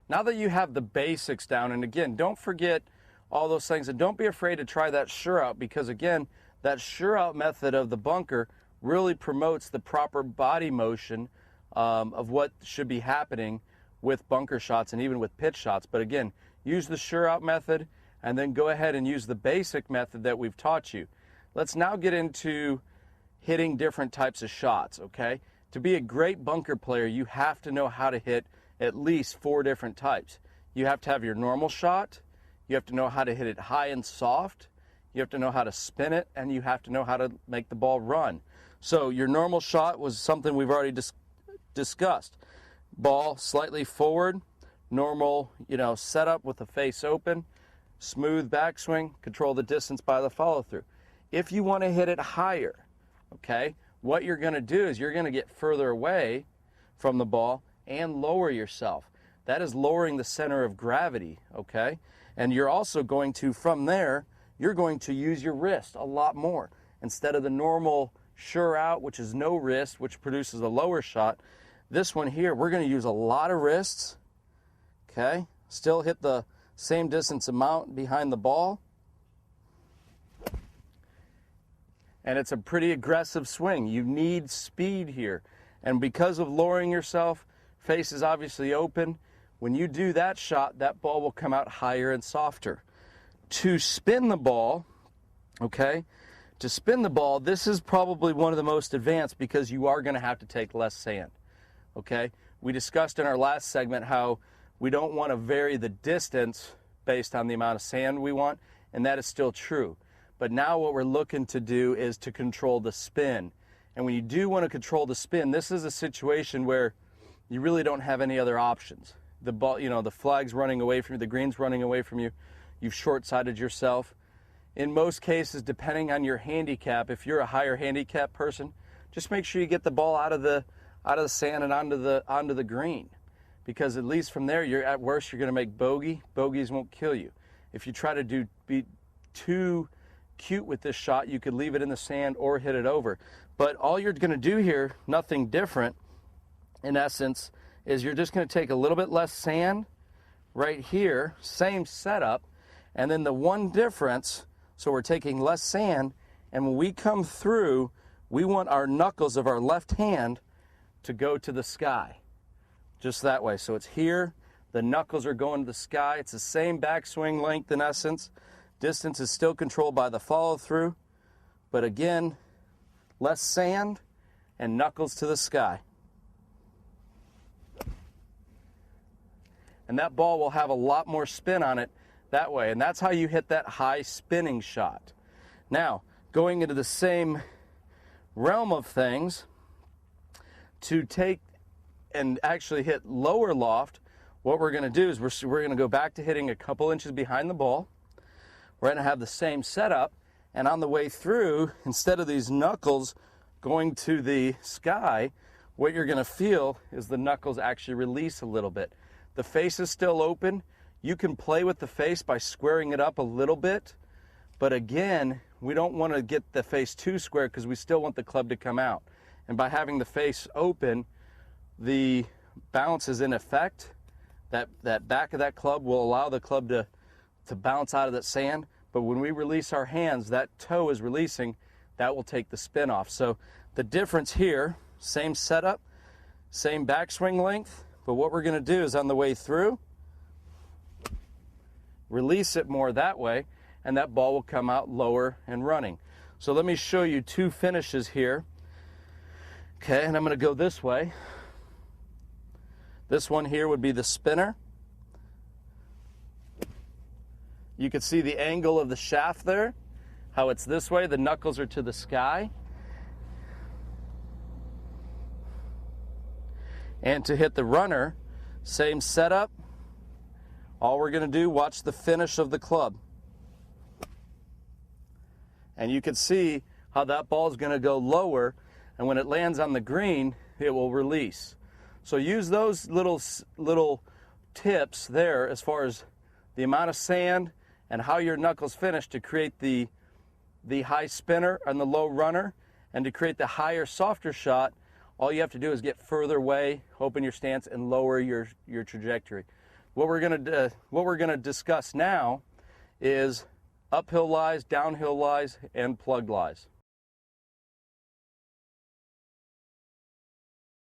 Now that you have the basics down, and again, don't forget all those things, and don't be afraid to try that sure out, because again, that sure out method of the bunker really promotes the proper body motion of what should be happening with bunker shots and even with pitch shots. But again, use the sure out method and then go ahead and use the basic method that we've taught you. Let's now get into hitting different types of shots, okay? To be a great bunker player, you have to know how to hit at least 4 different types. You have to have your normal shot, you have to know how to hit it high and soft, you have to know how to spin it, and you have to know how to make the ball run. So your normal shot was something we've already discussed. Ball slightly forward, normal, setup with the face open, smooth backswing, control the distance by the follow through. If you want to hit it higher, okay, what you're going to do is you're going to get further away from the ball and lower yourself. That is lowering the center of gravity, okay? And you're also going to, from there, you're going to use your wrist a lot more. Instead of the normal sure out, which is no wrist, which produces a lower shot, this one here, we're going to use a lot of wrists, okay? Still hit the same distance amount behind the ball. And it's a pretty aggressive swing. You need speed here. And because of lowering yourself, face is obviously open. When you do that shot, that ball will come out higher and softer. To spin the ball, okay, to spin the ball, this is probably one of the most advanced because you are going to have to take less sand, okay? We discussed in our last segment how we don't want to vary the distance based on the amount of sand we want, and that is still true. But now what we're looking to do is to control the spin. And when you do want to control the spin, this is a situation where you really don't have any other options. The ball, the flag's running away from you, the green's running away from you, you've short-sighted yourself. In most cases, depending on your handicap, if you're a higher handicap person, just make sure you get the ball out of the sand and onto the green. Because at least from there, at worst, you're going to make bogey. Bogeys won't kill you. If you try to be too cute with this shot, you could leave it in the sand or hit it over. But all you're going to do here, nothing different, in essence, is you're just going to take a little bit less sand right here, same setup, and then the one difference, so we're taking less sand, and when we come through, we want our knuckles of our left hand to go to the sky, just that way. So it's here, the knuckles are going to the sky, it's the same backswing length in essence. Distance is still controlled by the follow-through, but again, less sand and knuckles to the sky. And that ball will have a lot more spin on it that way, and that's how you hit that high spinning shot. Now, going into the same realm of things, to take and actually hit lower loft, what we're going to do is we're going to go back to hitting a couple inches behind the ball. We're going to have the same setup, and on the way through, instead of these knuckles going to the sky, what you're going to feel is the knuckles actually release a little bit. The face is still open. You can play with the face by squaring it up a little bit, but again, we don't want to get the face too square because we still want the club to come out. And by having the face open, the bounce is in effect. That back of that club will allow the club to bounce out of that sand, but when we release our hands, that toe is releasing, that will take the spin off. So the difference here, same setup, same backswing length, but what we're going to do is on the way through, release it more that way, and that ball will come out lower and running. So let me show you 2 finishes here. Okay, and I'm going to go this way. This one here would be the spinner. You can see the angle of the shaft there, how it's this way, the knuckles are to the sky. And to hit the runner, same setup. All we're going to do, watch the finish of the club. And you can see how that ball is going to go lower, and when it lands on the green, it will release. So use those little tips there as far as the amount of sand and how your knuckles finish to create the high spinner and the low runner, and to create the higher, softer shot. All you have to do is get further away, open your stance, and lower your trajectory. What we're gonna discuss now is uphill lies, downhill lies, and plugged lies.